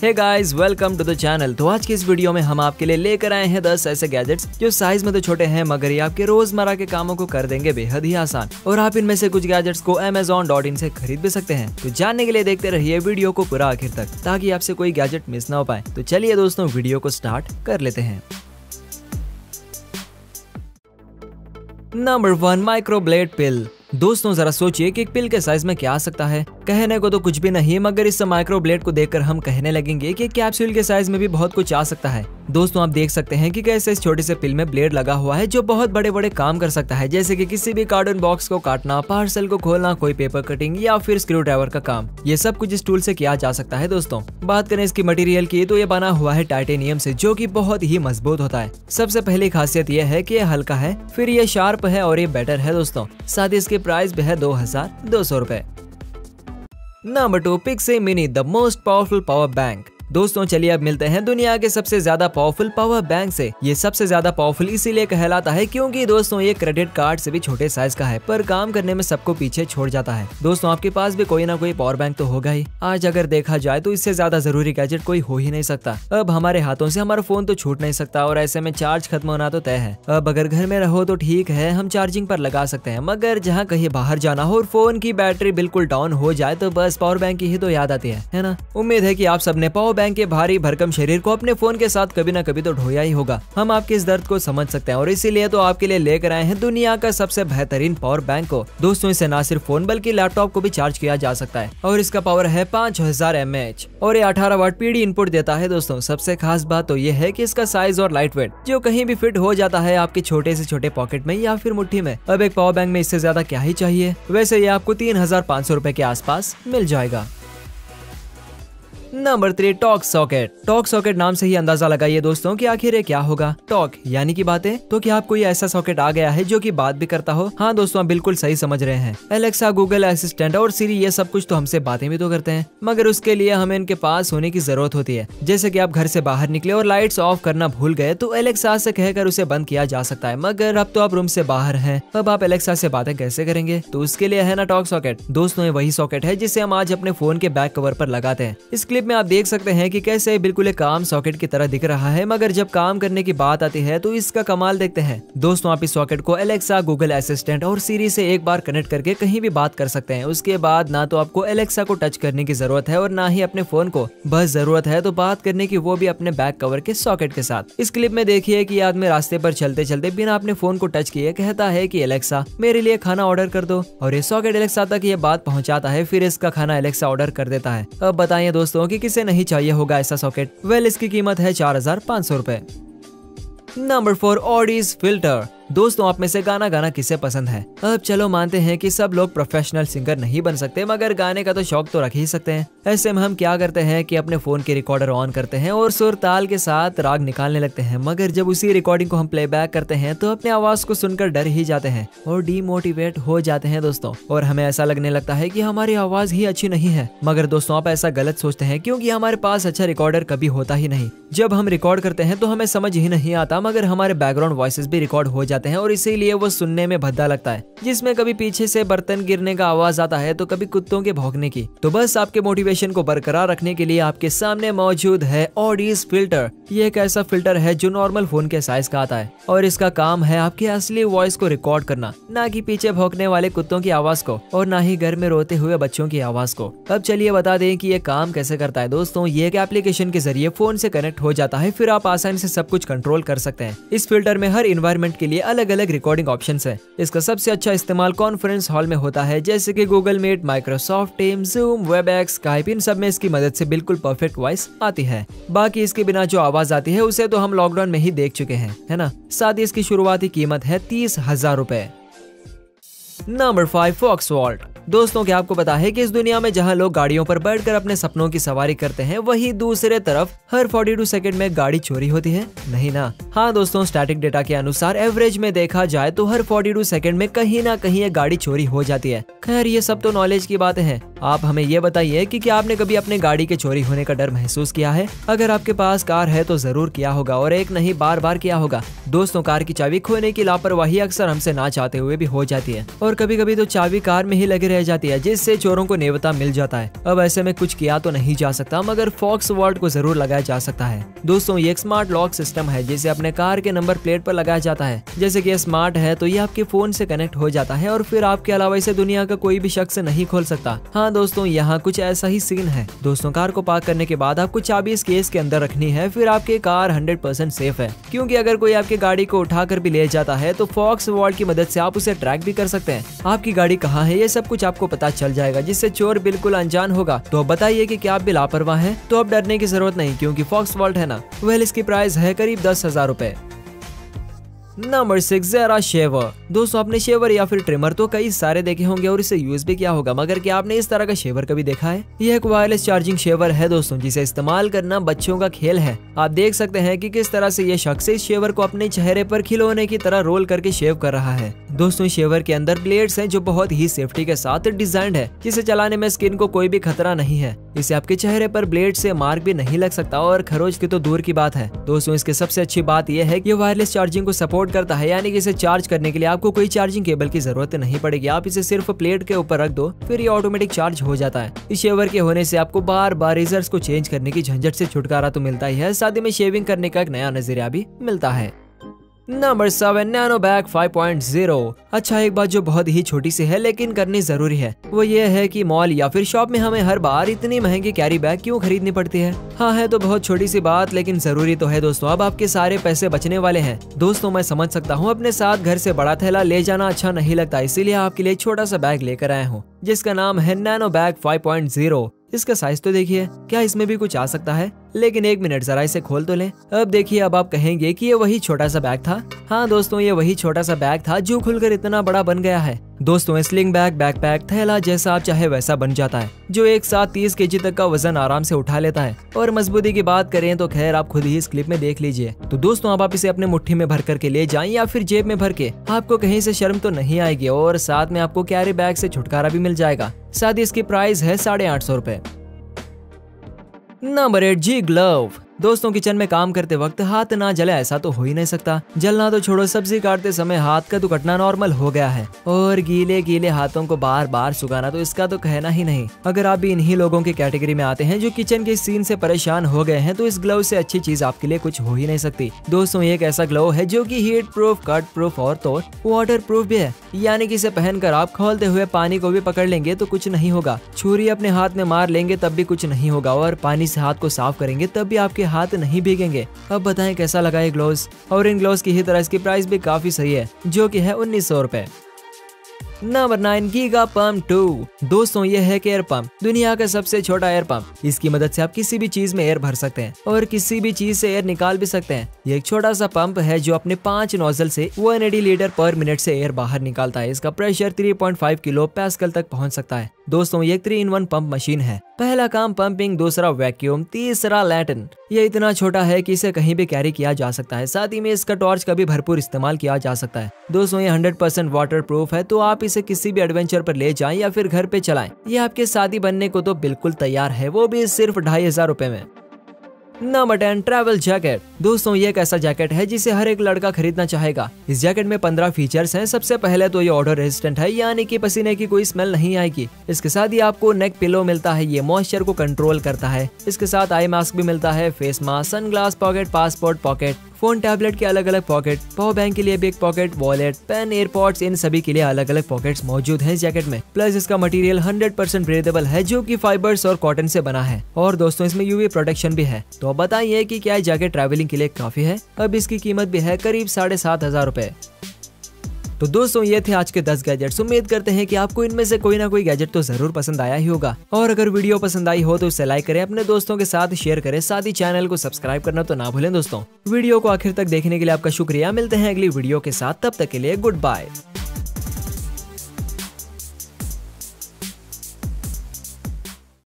Hey guys, welcome to the channel. तो आज की इस वीडियो में हम आपके लिए लेकर आए हैं 10 ऐसे गैजेट्स जो साइज में तो छोटे हैं मगर ये आपके रोजमर्रा के कामों को कर देंगे बेहद ही आसान। और आप इनमें से कुछ गैजेट्स को Amazon.in से खरीद भी सकते हैं। तो जानने के लिए देखते रहिए वीडियो को पूरा आखिर तक ताकि आपसे कोई गैजेट मिस ना हो पाए। तो चलिए दोस्तों, वीडियो को स्टार्ट कर लेते हैं। नंबर 1, माइक्रोब्लेड पिल। दोस्तों जरा सोचिए कि एक पिल के साइज में क्या आ सकता है। कहने को तो कुछ भी नहीं, मगर इस माइक्रोब्लेड को देखकर हम कहने लगेंगे कि कैप्सूल के साइज में भी बहुत कुछ आ सकता है। दोस्तों आप देख सकते हैं कि कैसे इस छोटे से पिल में ब्लेड लगा हुआ है जो बहुत बड़े बड़े काम कर सकता है, जैसे कि किसी भी कार्टून बॉक्स को काटना, पार्सल को खोलना, कोई पेपर कटिंग या फिर स्क्रू ड्राइवर का काम। ये सब कुछ इस टूल से किया जा सकता है। दोस्तों बात करें इसकी मटेरियल की तो ये बना हुआ है टाइटेनियम से, जो कि बहुत ही मजबूत होता है। सबसे पहली खासियत यह है कि ये हल्का है, फिर ये शार्प है और ये बेटर है दोस्तों। साथ ही इसकी प्राइस भी है 2200 रुपए। Number 2, Pixie mini, the most powerful power bank. दोस्तों चलिए अब मिलते हैं दुनिया के सबसे ज्यादा पावरफुल पावर बैंक से। ये सबसे ज्यादा पावरफुल इसीलिए कहलाता है क्योंकि दोस्तों ये क्रेडिट कार्ड से भी छोटे साइज का है, पर काम करने में सबको पीछे छोड़ जाता है। दोस्तों आपके पास भी कोई ना कोई पावर बैंक तो होगा ही। आज अगर देखा जाए तो इससे ज्यादा जरूरी गैजेट कोई हो ही नहीं सकता। अब हमारे हाथों से हमारा फोन तो छूट नहीं सकता और ऐसे में चार्ज खत्म होना तो तय है। अब अगर घर में रहो तो ठीक है, हम चार्जिंग पर लगा सकते हैं, मगर जहाँ कहीं बाहर जाना हो और फोन की बैटरी बिल्कुल डाउन हो जाए तो बस पावर बैंक की ही तो याद आती है ना। उम्मीद है कि आप सबने पावर बैंक के भारी भरकम शरीर को अपने फोन के साथ कभी ना कभी तो ढोया ही होगा। हम आपके इस दर्द को समझ सकते हैं और इसीलिए तो आपके लिए लेकर आए हैं दुनिया का सबसे बेहतरीन पावर बैंक को। दोस्तों इसे ना सिर्फ फोन बल्कि लैपटॉप को भी चार्ज किया जा सकता है और इसका पावर है 5000 mAh और ये 18 वाट पीडी इनपुट देता है। दोस्तों सबसे खास बात तो ये है कि इसका साइज और लाइट वेट जो कहीं भी फिट हो जाता है आपके छोटे से छोटे पॉकेट में या फिर मुट्ठी में। अब एक पावर बैंक में इससे ज्यादा क्या ही चाहिए। वैसे ये आपको 3500 रुपए के आसपास मिल जाएगा। Number 3, talk socket. Talk socket नाम से ही अंदाजा लगाइए दोस्तों कि आखिर ये क्या होगा। टॉक यानी कि बातें, तो क्या आपको ये ऐसा सॉकेट आ गया है जो कि बात भी करता हो? हाँ दोस्तों आप बिल्कुल सही समझ रहे हैं। एलेक्सा, गूगल असिस्टेंट और सिरी ये सब कुछ तो हमसे बातें भी तो करते हैं, मगर उसके लिए हमें इनके पास होने की जरूरत होती है। जैसे कि आप घर से बाहर निकले और लाइट्स ऑफ करना भूल गए तो एलेक्सा से कहकर उसे बंद किया जा सकता है, मगर अब तो आप रूम से बाहर हैं, अब आप एलेक्सा से बातें कैसे करेंगे? तो उसके लिए है ना टॉक सॉकेट। दोस्तों ये वही सॉकेट है जिसे हम आज अपने फोन के बैक कवर पर लगाते हैं। इस क्लिप में आप देख सकते हैं कि कैसे बिल्कुल एक आम सॉकेट की तरह दिख रहा है, मगर जब काम करने की बात आती है तो इसका कमाल देखते हैं। दोस्तों आप इस सॉकेट को एलेक्सा, गूगल असिस्टेंट और सिरी से एक बार कनेक्ट करके कहीं भी बात कर सकते हैं। उसके बाद ना तो आपको एलेक्सा को टच करने की जरूरत है और ना ही अपने फोन को। बस जरूरत है तो बात करने की, वो भी अपने बैक कवर के सॉकेट के साथ। इस क्लिप में देखिए कि आदमी रास्ते पर चलते चलते बिना अपने फोन को टच किए कहता है कि एलेक्सा मेरे लिए खाना ऑर्डर कर दो, और ये सॉकेट एलेक्सा तक ये बात पहुंचाता है, फिर इसका खाना एलेक्सा ऑर्डर कर देता है। अब बताइए दोस्तों कि किसे नहीं चाहिए होगा ऐसा सॉकेट। वेल इसकी कीमत है 4500 रुपए। नंबर 4, ऑडीज फिल्टर। दोस्तों आप में से गाना गाना किसे पसंद है? अब चलो मानते हैं कि सब लोग प्रोफेशनल सिंगर नहीं बन सकते, मगर गाने का तो शौक तो रख ही सकते हैं। ऐसे में हम क्या करते हैं कि अपने फोन के रिकॉर्डर ऑन करते हैं और सुर ताल के साथ राग निकालने लगते हैं, मगर जब उसी रिकॉर्डिंग को हम प्लेबैक करते हैं तो अपने आवाज को सुनकर डर ही जाते हैं और डीमोटिवेट हो जाते हैं दोस्तों, और हमें ऐसा लगने लगता है कि हमारी आवाज ही अच्छी नहीं है। मगर दोस्तों आप ऐसा गलत सोचते हैं, क्योंकि हमारे पास अच्छा रिकॉर्डर कभी होता ही नहीं। जब हम रिकॉर्ड करते हैं तो हमें समझ ही नहीं आता, मगर हमारे बैकग्राउंड वॉइसेस भी रिकॉर्ड हो जाते हैं और इसीलिए वो सुनने में भद्दा लगता है, जिसमें कभी पीछे से बर्तन गिरने का आवाज आता है तो कभी कुत्तों के भौंकने की। तो बस आपके मोटिवेशन को बरकरार रखने के लिए आपके सामने मौजूद है ऑडीज फिल्टर। ये एक ऐसा फिल्टर है जो नॉर्मल फोन के साइज का आता है और इसका काम है आपकी असली वॉइस को रिकॉर्ड करना, ना कि पीछे भौंकने वाले कुत्तों की आवाज को और ना ही घर में रोते हुए बच्चों की आवाज को। अब चलिए बता दें कि ये काम कैसे करता है। दोस्तों ये एक एप्लीकेशन के जरिए फोन से कनेक्ट हो जाता है, फिर आप आसानी से सब कुछ कंट्रोल कर सकते हैं। इस फिल्टर में हर इन्वायरमेंट के लिए अलग अलग रिकॉर्डिंग ऑप्शंस है। इसका सबसे अच्छा इस्तेमाल कॉन्फ्रेंस हॉल में होता है, जैसे कि Google Meet, Microsoft Teams, Zoom, Webex, Skype, इन सब में इसकी मदद से बिल्कुल परफेक्ट वॉइस आती है। बाकी इसके बिना जो आवाज आती है उसे तो हम लॉकडाउन में ही देख चुके हैं, है ना। साथ ही इसकी शुरुआती कीमत है 30,000 रुपए। नंबर 5, फॉक्सवॉल्ट। दोस्तों क्या आपको पता है कि इस दुनिया में जहां लोग गाड़ियों पर बैठकर अपने सपनों की सवारी करते हैं, वहीं दूसरे तरफ हर 42 सेकंड में गाड़ी चोरी होती है? नहीं ना। हाँ दोस्तों स्टैटिक डेटा के अनुसार एवरेज में देखा जाए तो हर 42 सेकंड में कहीं ना कहीं एक गाड़ी चोरी हो जाती है। खैर ये सब तो नॉलेज की बातें हैं। आप हमें ये बताइए कि क्या आपने कभी अपने गाड़ी के चोरी होने का डर महसूस किया है? अगर आपके पास कार है तो जरूर किया होगा, और एक नहीं बार बार किया होगा। दोस्तों कार की चाबी खोने की लापरवाही अक्सर हमसे ना चाहते हुए भी हो जाती है, और कभी कभी तो चाबी कार में ही लगे रह जाती है, जिससे चोरों को नेवता मिल जाता है। अब ऐसे में कुछ किया तो नहीं जा सकता, मगर फॉक्स वॉल्ट को जरूर लगाया जा सकता है। दोस्तों ये एक स्मार्ट लॉक सिस्टम है जिसे अपने कार के नंबर प्लेट पर लगाया जाता है। जैसे कि ये स्मार्ट है तो ये आपके फोन से कनेक्ट हो जाता है और फिर आपके अलावा इसे दुनिया का कोई भी शख्स नहीं खोल सकता। हाँ दोस्तों, यहाँ कुछ ऐसा ही सीन है। दोस्तों कार को पार्क करने के बाद आपको चाबी इस केस के अंदर रखनी है, फिर आपकी कार 100% सेफ है, क्योंकि अगर कोई आपकी गाड़ी को उठाकर भी ले जाता है तो फॉक्स वॉल्ट की मदद से आप उसे ट्रैक भी कर सकते हैं। आपकी गाड़ी कहाँ है ये सब कुछ आपको पता चल जाएगा, जिससे चोर बिल्कुल अनजान होगा। तो अब बताइए कि क्या आप भी लापरवाह हैं? तो अब डरने की जरूरत नहीं, क्योंकि फॉक्स वॉल्ट है ना। वेल इसकी प्राइस है करीब 10,000 रुपए। नंबर 6 ज़ेरा शेवर। दोस्तों आपने शेवर या फिर ट्रिमर तो कई सारे देखे होंगे और इसे यूज भी किया होगा, मगर क्या आपने इस तरह का शेवर कभी देखा है? यह एक वायरलेस चार्जिंग शेवर है दोस्तों, जिसे इस्तेमाल करना बच्चों का खेल है। आप देख सकते हैं कि किस तरह से ये शख्स इस शेवर को अपने चेहरे पर खिलौने की तरह रोल करके शेव कर रहा है। दोस्तों शेवर के अंदर ब्लेड्स हैं जो बहुत ही सेफ्टी के साथ डिजाइंड है, जिसे चलाने में स्किन को कोई भी खतरा नहीं है। इसे आपके चेहरे पर ब्लेड से मार्क भी नहीं लग सकता और खरोच की तो दूर की बात है। दोस्तों इसकी सबसे अच्छी बात यह है कि वायरलेस चार्जिंग को सपोर्ट करता है, यानी कि इसे चार्ज करने के लिए आपको कोई चार्जिंग केबल की जरूरत नहीं पड़ेगी। आप इसे सिर्फ प्लेट के ऊपर रख दो, फिर ये ऑटोमेटिक चार्ज हो जाता है। इस शेवर के होने से आपको बार बार रेजर्स को चेंज करने की झंझट से छुटकारा तो मिलता ही है, साथ ही में शेविंग करने का एक नया नजरिया भी मिलता है। Number 7 nano bag 5.0। अच्छा एक बात जो बहुत ही छोटी सी है लेकिन करनी जरूरी है, वो ये है कि मॉल या फिर शॉप में हमें हर बार इतनी महंगी कैरी बैग क्यों खरीदनी पड़ती है? हाँ है तो बहुत छोटी सी बात, लेकिन जरूरी तो है दोस्तों। अब आपके सारे पैसे बचने वाले हैं। दोस्तों मैं समझ सकता हूँ अपने साथ घर से बड़ा थैला ले जाना अच्छा नहीं लगता, इसीलिए आपके लिए छोटा सा बैग लेकर आया हूँ, जिसका नाम है नैनो बैग 5.0। इसका साइज तो देखिए, क्या इसमें भी कुछ आ सकता है? लेकिन एक मिनट जरा इसे खोल तो लें। अब देखिए, अब आप कहेंगे कि ये वही छोटा सा बैग था। हाँ दोस्तों ये वही छोटा सा बैग था जो खुलकर इतना बड़ा बन गया है। दोस्तों स्लिंग बैग, बैकपैक, थैला जैसा आप चाहे वैसा बन जाता है, जो एक साथ 30 केजी तक का वजन आराम से उठा लेता है। और मजबूती की बात करें तो खैर आप खुद ही इस क्लिप में देख लीजिए। तो दोस्तों अब आप इसे अपने मुट्ठी में भर करके ले जाएं या फिर जेब में भर के, आपको कहीं से शर्म तो नहीं आएगी और साथ में आपको कैरी बैग से छुटकारा भी मिल जाएगा। साथ ही इसकी प्राइस है 850 रुपए। नंबर 8 जी ग्लव। दोस्तों किचन में काम करते वक्त हाथ ना जले ऐसा तो हो ही नहीं सकता। जलना तो छोड़ो, सब्जी काटते समय हाथ का दुखटना नॉर्मल हो गया है, और गीले गीले हाथों को बार बार सुखाना तो इसका तो कहना ही नहीं। अगर आप भी इन्हीं लोगों की कैटेगरी में आते हैं जो किचन के सीन से परेशान हो गए हैं, तो इस ग्लव से अच्छी चीज आपके लिए कुछ हो ही नहीं सकती। दोस्तों ये एक ऐसा ग्लव है जो कि हीट प्रूफ, कट प्रूफ और तो वाटर प्रूफ भी है, यानी कि इसे पहनकर आप खोलते हुए पानी को भी पकड़ लेंगे तो कुछ नहीं होगा, छुरी अपने हाथ में मार लेंगे तब भी कुछ नहीं होगा, और पानी से हाथ को साफ करेंगे तब भी आपके हाथ नहीं भीगेंगे। अब बताएं कैसा लगा ये ग्लोव्स? और इन ग्लोव्स की ही तरह इसकी प्राइस भी काफी सही है, जो कि है 1900 रुपए। Number 9 giga pump 2। दोस्तों ये है एयर पंप, दुनिया का सबसे छोटा एयर पंप। इसकी मदद से आप किसी भी चीज में एयर भर सकते हैं और किसी भी चीज से एयर निकाल भी सकते हैं। ये एक छोटा सा पंप है जो अपने 5 नोजल से 180 लीटर पर मिनट से एयर बाहर निकालता है। इसका प्रेशर 3.5 किलो पैस्कल तक पहुंच सकता है। दोस्तों ये 3-in-1 पंप मशीन है। पहला काम पंपिंग, दूसरा वैक्यूम, तीसरा लैटिन। ये इतना छोटा है कि इसे कहीं भी कैरी किया जा सकता है। साथ ही में इसका टॉर्च का भी भरपूर इस्तेमाल किया जा सकता है। दोस्तों ये 100% वाटर प्रूफ है, तो आप इसे किसी भी एडवेंचर पर ले जाएं या फिर घर पे चलाएं। ये आपके साथी बनने को तो बिल्कुल तैयार है, वो भी सिर्फ 2500 रुपए में। Number 10 travel jacket. दोस्तों ये एक ऐसा जैकेट है जिसे हर एक लड़का खरीदना चाहेगा। इस जैकेट में 15 फीचर्स हैं। सबसे पहले तो ये ऑडर रेजिस्टेंट है, यानी कि पसीने की कोई स्मेल नहीं आएगी। इसके साथ ही आपको नेक पिलो मिलता है, ये मॉइस्चर को कंट्रोल करता है। इसके साथ आई मास्क भी मिलता है, face mask, sunglass pocket, passport pocket, phone tablet के अलग अलग पॉकेट, पावर बैंक के लिए भी एक पॉकेट, वॉलेट, पेन, एयरपॉड्स, इन सभी के लिए अलग अलग पॉकेट्स मौजूद हैं इस जैकेट में। प्लस इसका मटेरियल 100% ब्रीदेबल है, जो कि फाइबर्स और कॉटन से बना है। और दोस्तों इसमें यूवी प्रोटेक्शन भी है। तो अब बताइए कि क्या जैकेट ट्रैवलिंग के लिए काफी है? अब इसकी कीमत भी है करीब 7500 रुपए। तो दोस्तों ये थे आज के 10 गैजेट्स। उम्मीद करते हैं कि आपको इनमें से कोई ना कोई गैजेट तो जरूर पसंद आया ही होगा। और अगर वीडियो पसंद आई हो तो इसे लाइक करें, अपने दोस्तों के साथ शेयर करें, साथ ही चैनल को सब्सक्राइब करना तो ना भूलें। दोस्तों वीडियो को आखिर तक देखने के लिए आपका शुक्रिया। मिलते हैं अगली वीडियो के साथ, तब तक के लिए गुड बाय।